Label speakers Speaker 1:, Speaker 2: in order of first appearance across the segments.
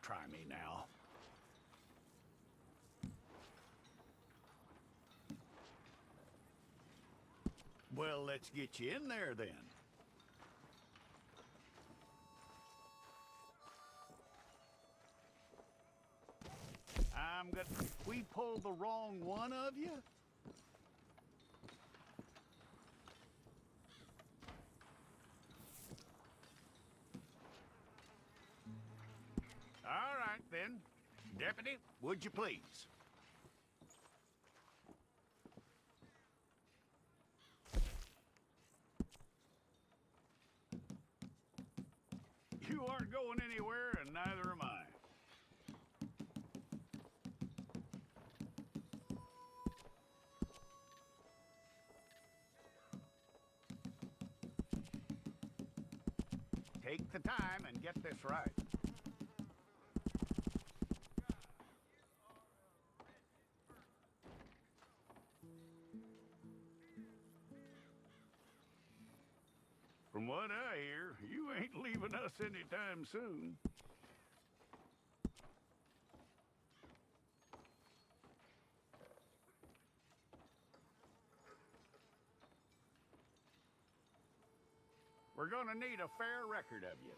Speaker 1: Don't try me now. Well, let's get you in there then. We pulled the wrong one of you? All right, then. Deputy, would you please? You aren't going anywhere, and neither am I. Take the time and get this right. From what I hear, you ain't leaving us anytime soon. We're gonna need a fair record of you.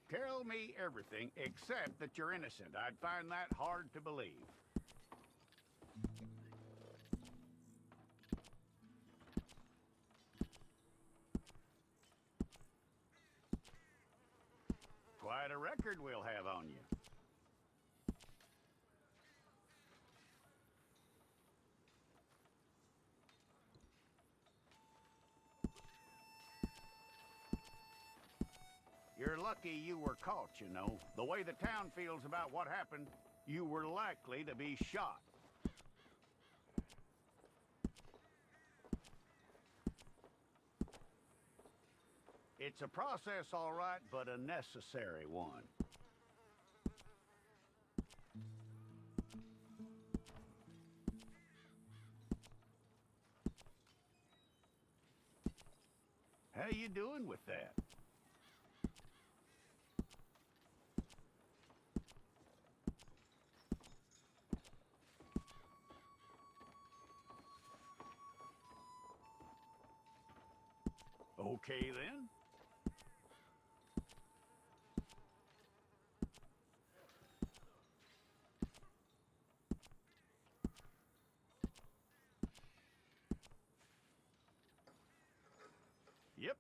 Speaker 1: Tell me everything except that you're innocent. I'd find that hard to believe. Quite a record we'll have on you. You're lucky you were caught, you know. The way the town feels about what happened, you were likely to be shot. It's a process, all right, but a necessary one. How you doing with that? Okay, then. Yep.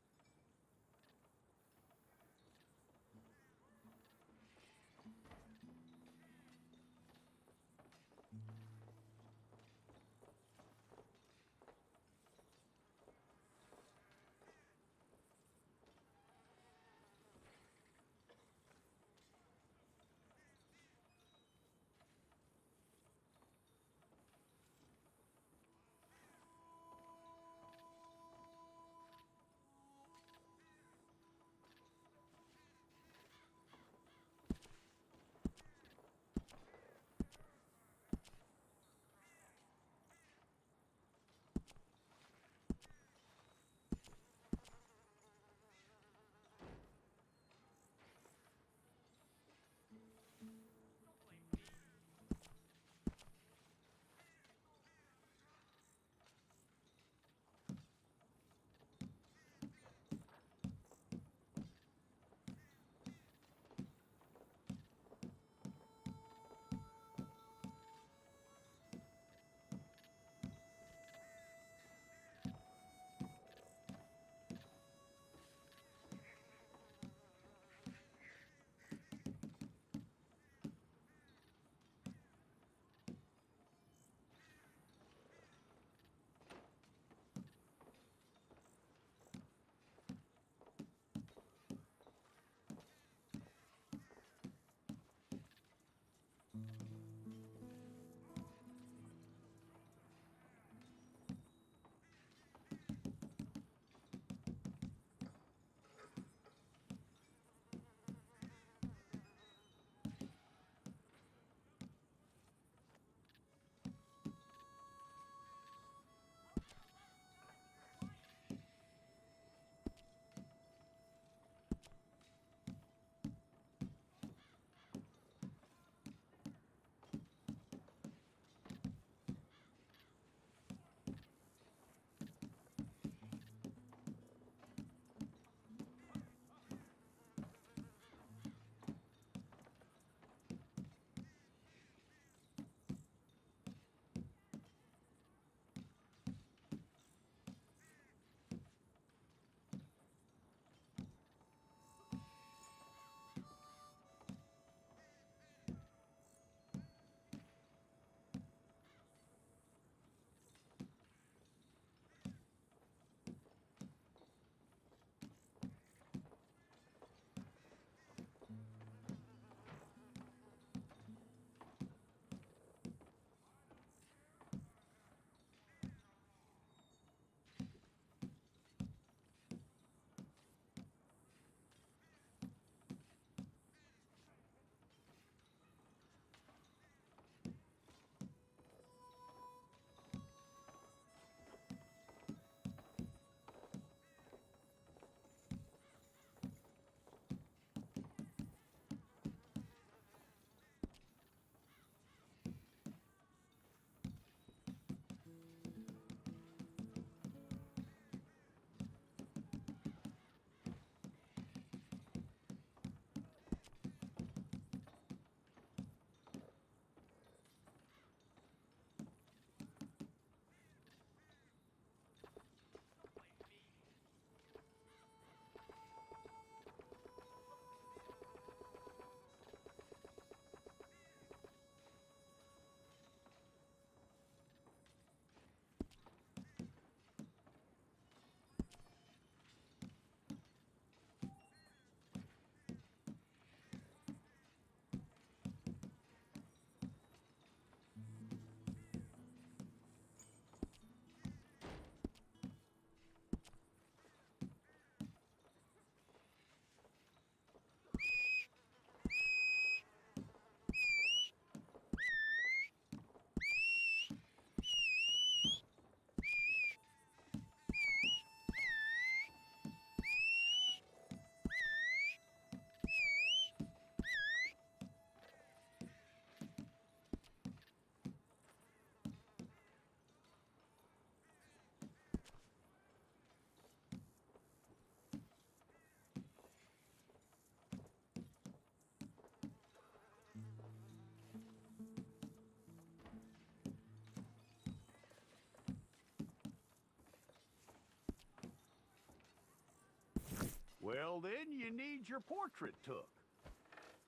Speaker 1: Well, then you need your portrait took.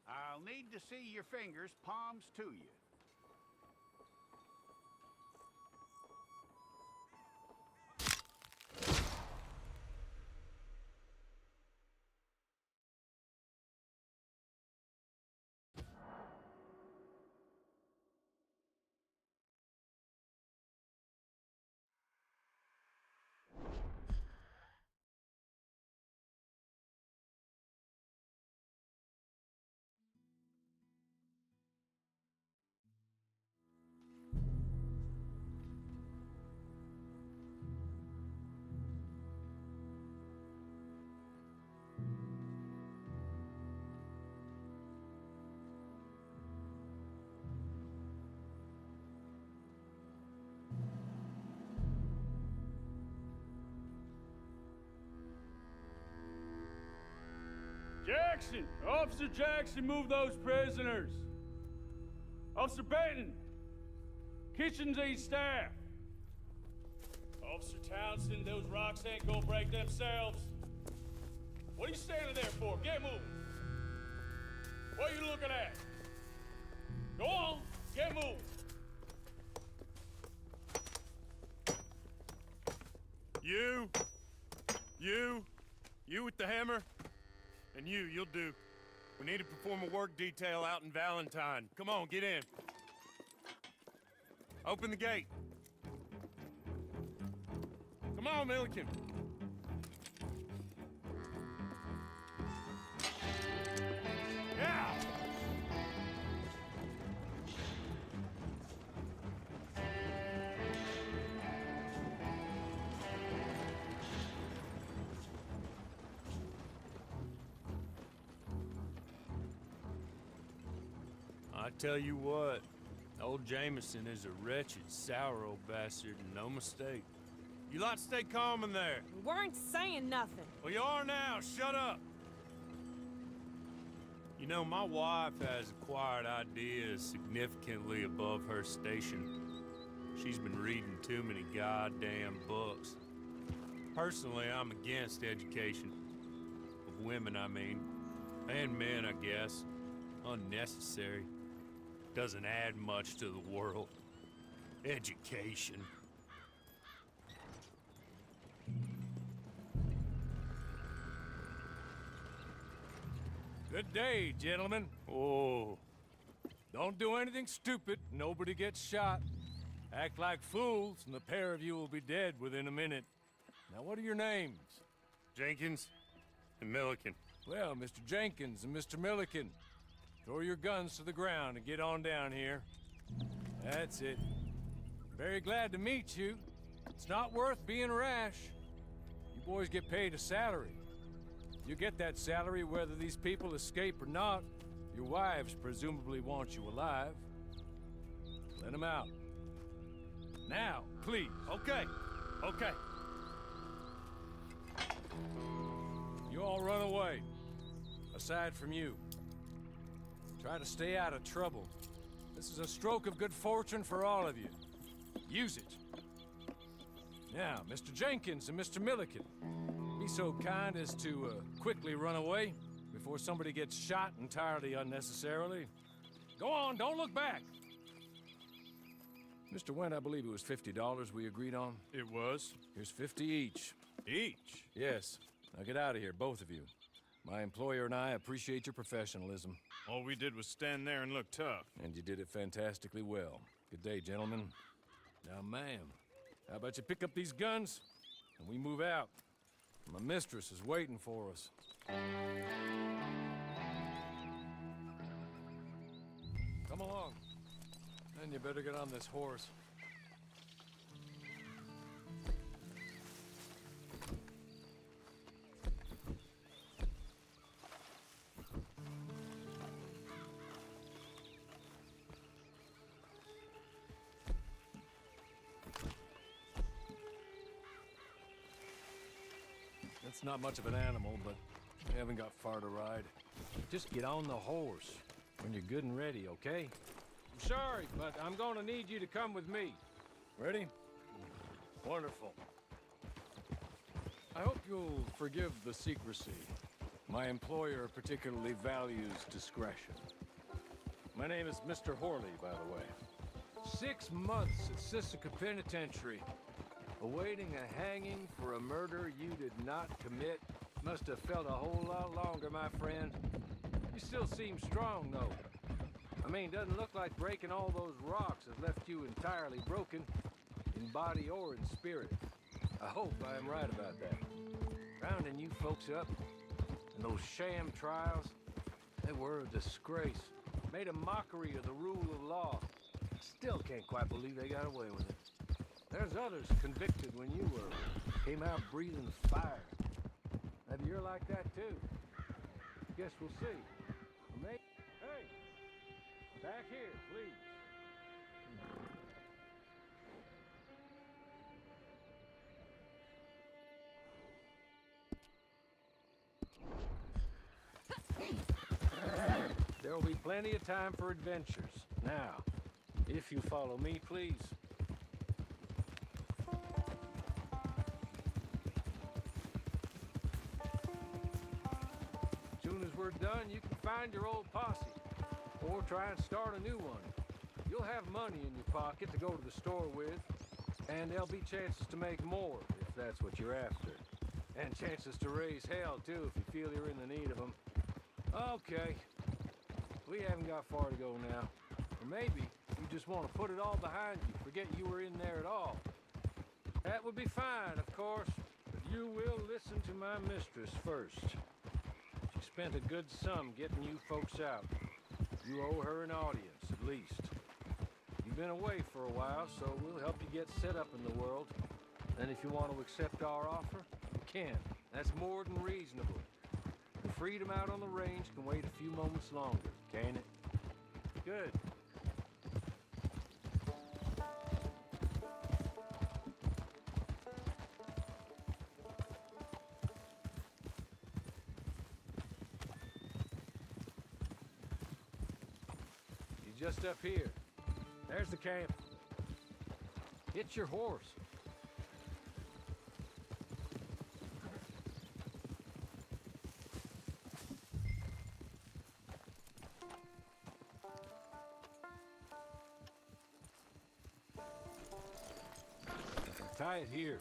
Speaker 1: I'll need to see your fingers, palms to you.
Speaker 2: Jackson! Officer Jackson, move those prisoners! Officer Benton! Kitchens aid staff! Officer Townsend, those rocks ain't gonna break themselves. What are you standing there for? Get moving! What are you looking at? Go on, get moving!
Speaker 3: You with the hammer? And you'll do. We need to perform a work detail out in Valentine. Come on, get in. Open the gate. Come on, Milliken. Yeah! I tell you what, old Jameson is a wretched, sour old bastard, and no mistake. You lot stay calm in there.
Speaker 4: We weren't saying nothing.
Speaker 3: Well, you are now. Shut up. You know, my wife has acquired ideas significantly above her station. She's been reading too many goddamn books. Personally, I'm against education. Of women, I mean. And men, I guess. Unnecessary. Doesn't add much to the world. Education.
Speaker 2: Good day, gentlemen.
Speaker 3: Oh.
Speaker 2: Don't do anything stupid. Nobody gets shot. Act like fools, and the pair of you will be dead within a minute. Now, what are your names?
Speaker 3: Jenkins and Milliken.
Speaker 2: Well, Mr. Jenkins and Mr. Milliken, throw your guns to the ground and get on down here. That's it. Very glad to meet you. It's not worth being rash. You boys get paid a salary. You get that salary whether these people escape or not. Your wives presumably want you alive. Let them out. Now, please.
Speaker 3: Okay. Okay.
Speaker 2: You all run away. Aside from you. Try to stay out of trouble. This is a stroke of good fortune for all of you. Use it. Now, Mr. Jenkins and Mr. Milliken, be so kind as to quickly run away before somebody gets shot entirely unnecessarily. Go on, don't look back. Mr. Wendt, I believe it was $50 we agreed on.
Speaker 3: It was.
Speaker 2: Here's 50 each.
Speaker 3: Each?
Speaker 2: Yes. Now get out of here, both of you. My employer and I appreciate your professionalism.
Speaker 3: All we did was stand there and look tough.
Speaker 2: And you did it fantastically well. Good day, gentlemen. Now, ma'am, how about you pick up these guns and we move out? My mistress is waiting for us. Come along. And you better get on this horse. It's not much of an animal, but we haven't got far to ride. Just get on the horse when you're good and ready, okay? I'm sorry, but I'm gonna need you to come with me. Ready? Wonderful. I hope you'll forgive the secrecy. My employer particularly values discretion. My name is Mr. Horley, by the way. 6 months at Sisika Penitentiary, awaiting a hanging for a murder you did not commit. Must have felt a whole lot longer, my friend. You still seem strong, though. I mean, doesn't look like breaking all those rocks has left you entirely broken, in body or in spirit. I hope I am right about that. Rounding you folks up, and those sham trials, they were a disgrace. Made a mockery of the rule of law. Still can't quite believe they got away with it. There's others convicted when you were. Came out breathing fire. Maybe you're like that too. Guess we'll see. Maybe. Hey! Back here, please. There will be plenty of time for adventures. Now, if you follow me, please. As soon as we're done, you can find your old posse. Or try and start a new one. You'll have money in your pocket to go to the store with. And there'll be chances to make more, if that's what you're after. And chances to raise hell, too, if you feel you're in the need of them. Okay. We haven't got far to go now. Or maybe you just want to put it all behind you, forget you were in there at all. That would be fine, of course, but you will listen to my mistress first. She spent a good sum getting you folks out. You owe her an audience, at least. You've been away for a while, so we'll help you get set up in the world. And if you want to accept our offer, you can. That's more than reasonable. The freedom out on the range can wait a few moments longer, can't it? Good. You're just up here. There's the camp. Get your horse. Tie it here.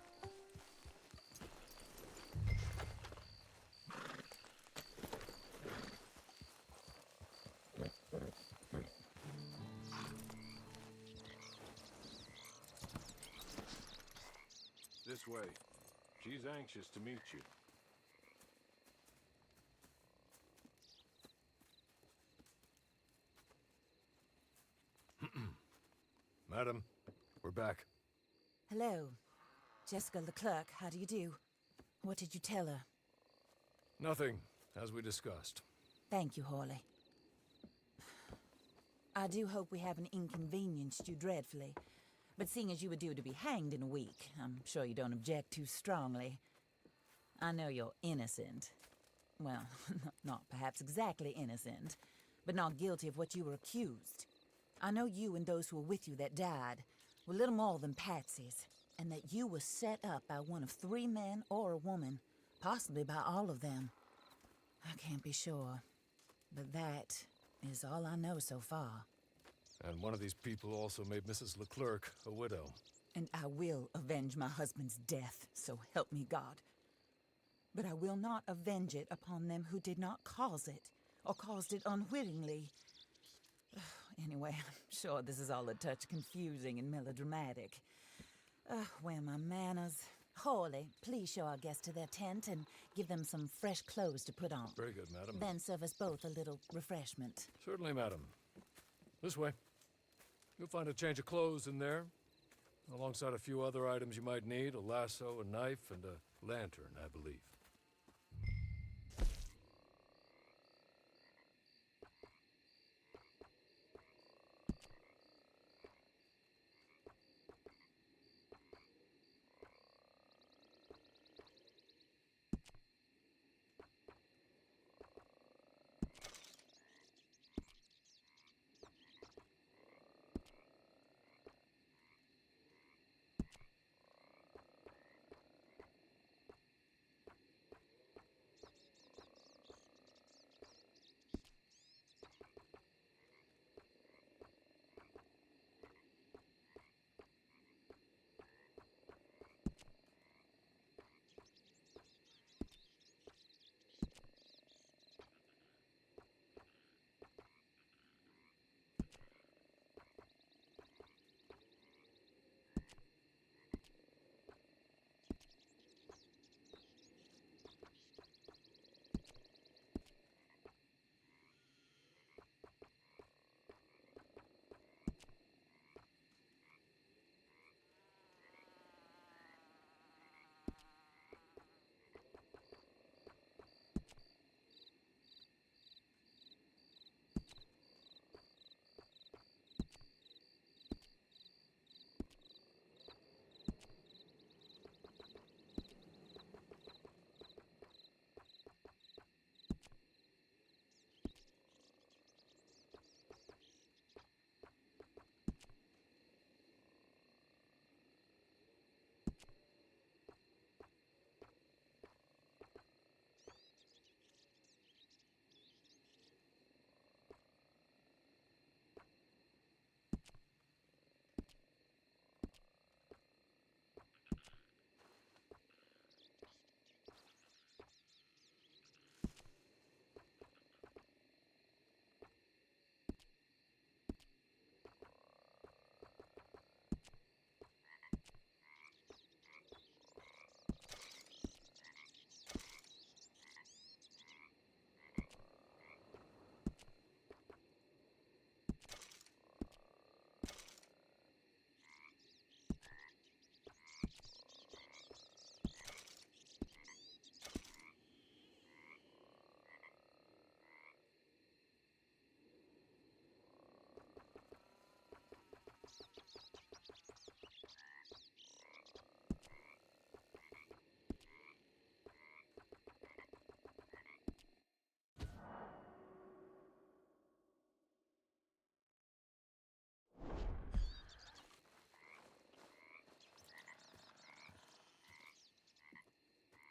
Speaker 2: This way. She's anxious to meet you. Madam, we're back.
Speaker 4: Hello. Jessica Leclerc, how do you do? What did you tell her?
Speaker 2: Nothing, as we discussed.
Speaker 4: Thank you, Horley. I do hope we haven't inconvenienced you dreadfully. But seeing as you were due to be hanged in a week, I'm sure you don't object too strongly. I know you're innocent. Well, not perhaps exactly innocent, but not guilty of what you were accused. I know you and those who were with you that died were little more than patsies, and that you were set up by one of 3 men or a woman, possibly by all of them. I can't be sure, but that is all I know so far.
Speaker 2: And one of these people also made Mrs. Leclerc a widow.
Speaker 4: And I will avenge my husband's death, so help me God. But I will not avenge it upon them who did not cause it, or caused it unwittingly. Anyway, I'm sure this is all a touch confusing and melodramatic. Where are my manners? Horley, please show our guests to their tent and give them some fresh clothes to put on.
Speaker 2: Very good, madam.
Speaker 4: Then serve us both a little refreshment.
Speaker 2: Certainly, madam. This way. You'll find a change of clothes in there, alongside a few other items you might need, a lasso, a knife, and a lantern, I believe.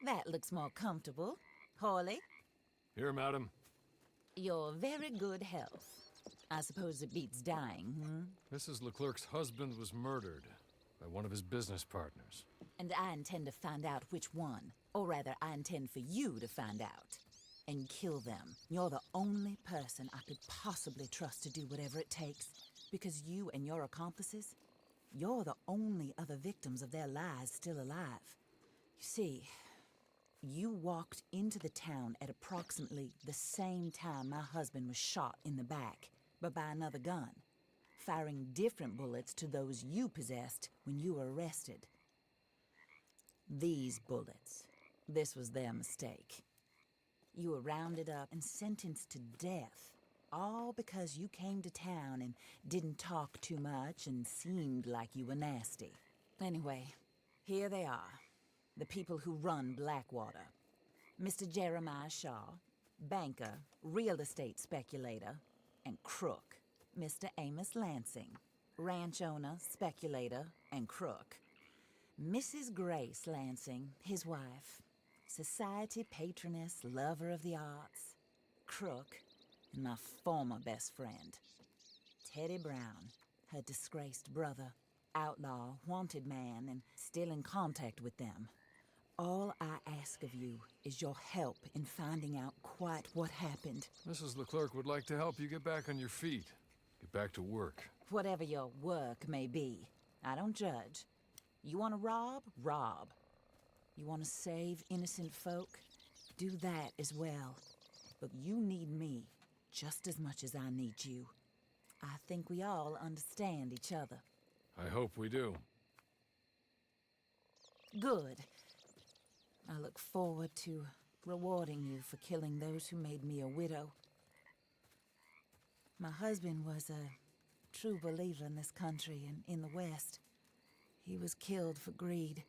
Speaker 4: That looks more comfortable. Hawley,
Speaker 2: Here, madam.
Speaker 4: your very good health. I suppose it beats dying,
Speaker 2: Mrs. Leclerc's husband was murdered by one of his business partners.
Speaker 4: And I intend to find out which one. Or rather, I intend for you to find out. And kill them. You're the only person I could possibly trust to do whatever it takes. Because you and your accomplices, you're the only other victims of their lies still alive. You see, you walked into the town at approximately the same time my husband was shot in the back, but by another gun, firing different bullets to those you possessed when you were arrested. These bullets, this was their mistake. You were rounded up and sentenced to death, all because you came to town and didn't talk too much and seemed like you were nasty. Anyway, here they are, the people who run Blackwater. Mr. Jeremiah Shaw, banker, real estate speculator, and crook. Mr. Amos Lansing, ranch owner, speculator, and crook. Mrs. Grace Lansing, his wife, society patroness, lover of the arts, crook, and my former best friend. Teddy Brown, her disgraced brother, outlaw, wanted man, and still in contact with them. All I ask of you is your help in finding out quite what happened.
Speaker 2: Mrs. Leclerc would like to help you get back on your feet. Get back to work.
Speaker 4: Whatever your work may be, I don't judge. You want to rob? Rob. You want to save innocent folk? Do that as well. But you need me just as much as I need you. I think we all understand each other.
Speaker 2: I hope we do.
Speaker 4: Good. I look forward to rewarding you for killing those who made me a widow. My husband was a true believer in this country and in the West. He was killed for greed.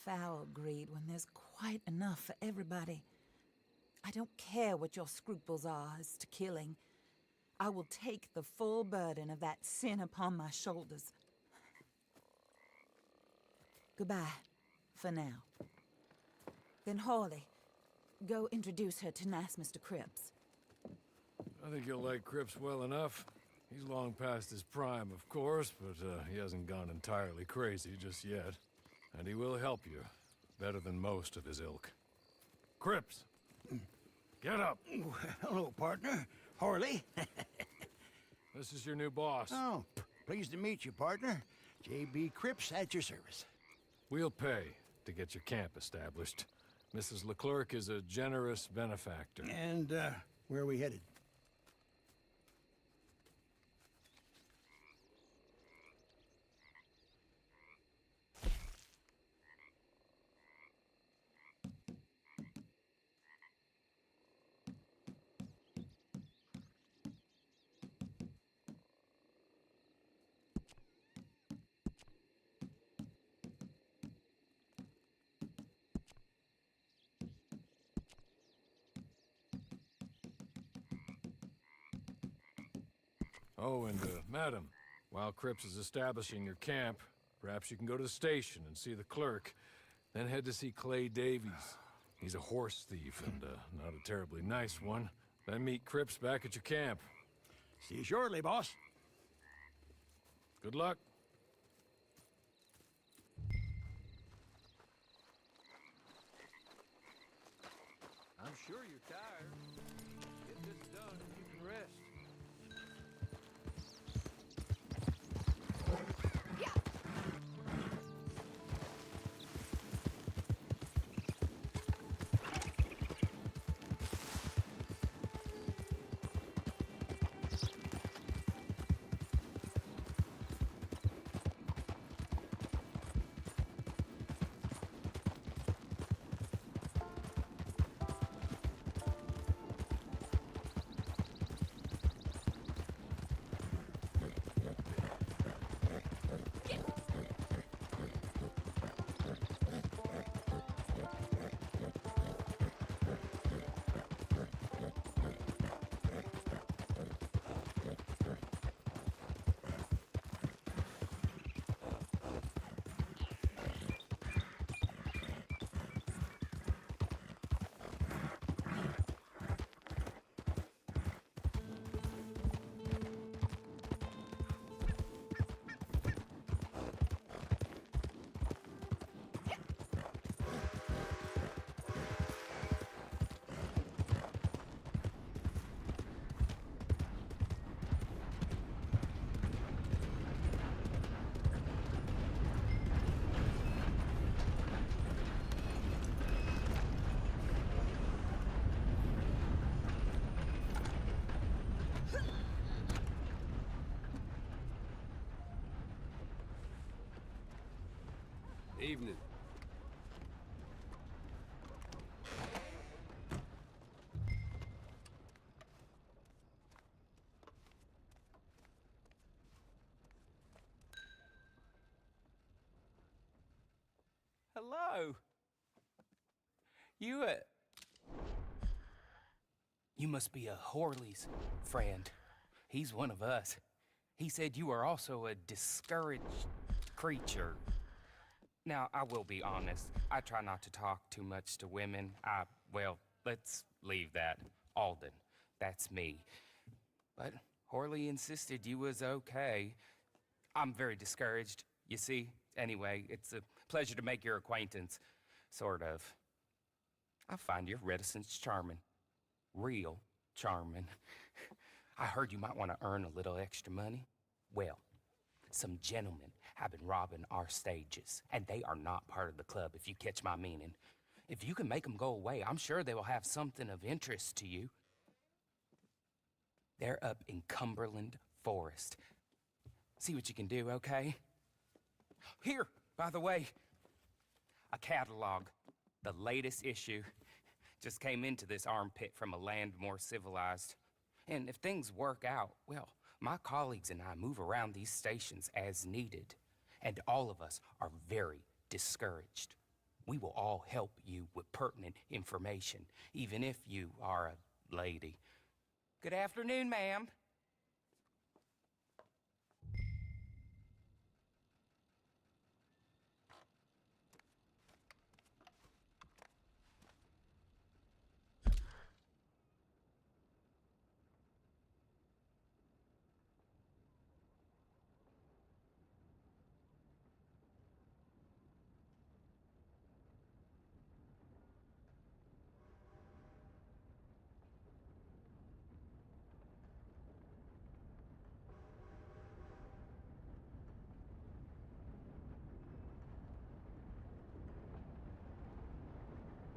Speaker 4: Foul greed when there's quite enough for everybody. I don't care what your scruples are as to killing. I will take the full burden of that sin upon my shoulders. Goodbye, for now. Then Hawley, go introduce her to nice Mr. Cripps.
Speaker 2: I think you'll like Cripps well enough. He's long past his prime, of course, but he hasn't gone entirely crazy just yet. And he will help you, better than most of his ilk. Cripps! Get up!
Speaker 5: Hello, partner. Harley.
Speaker 2: This is your new boss.
Speaker 5: Oh, pleased to meet you, partner. J.B. Cripps at your service.
Speaker 2: We'll pay to get your camp established. Mrs. Leclerc is a generous benefactor.
Speaker 5: And, where are we headed?
Speaker 2: Oh, and, madam, while Cripps is establishing your camp, perhaps you can go to the station and see the clerk, then head to see Clay Davies. He's a horse thief and, not a terribly nice one. Then meet Cripps back at your camp.
Speaker 5: See you shortly, boss.
Speaker 2: Good luck.
Speaker 6: I'm sure you're tired. Get this done and you can rest. Evening.
Speaker 7: Hello. You must be a Horley's friend. He's one of us. He said you are also a discouraged creature. Now, I will be honest. I try not to talk too much to women. Well, let's leave that. Alden, that's me. But Horley insisted you was okay. I'm very discouraged, you see. Anyway, it's a pleasure to make your acquaintance. Sort of. I find your reticence charming. Real charming. I heard you might want to earn a little extra money. Well, some gentlemen have been robbing our stages, and they are not part of the club, if you catch my meaning. If you can make them go away, I'm sure they will have something of interest to you. They're up in Cumberland Forest. See what you can do, okay? Here, by the way, a catalog. The latest issue. Just came into this armpit from a land more civilized. And if things work out, well, my colleagues and I move around these stations as needed. And all of us are very discouraged. We will all help you with pertinent information, even if you are a lady. Good afternoon, ma'am.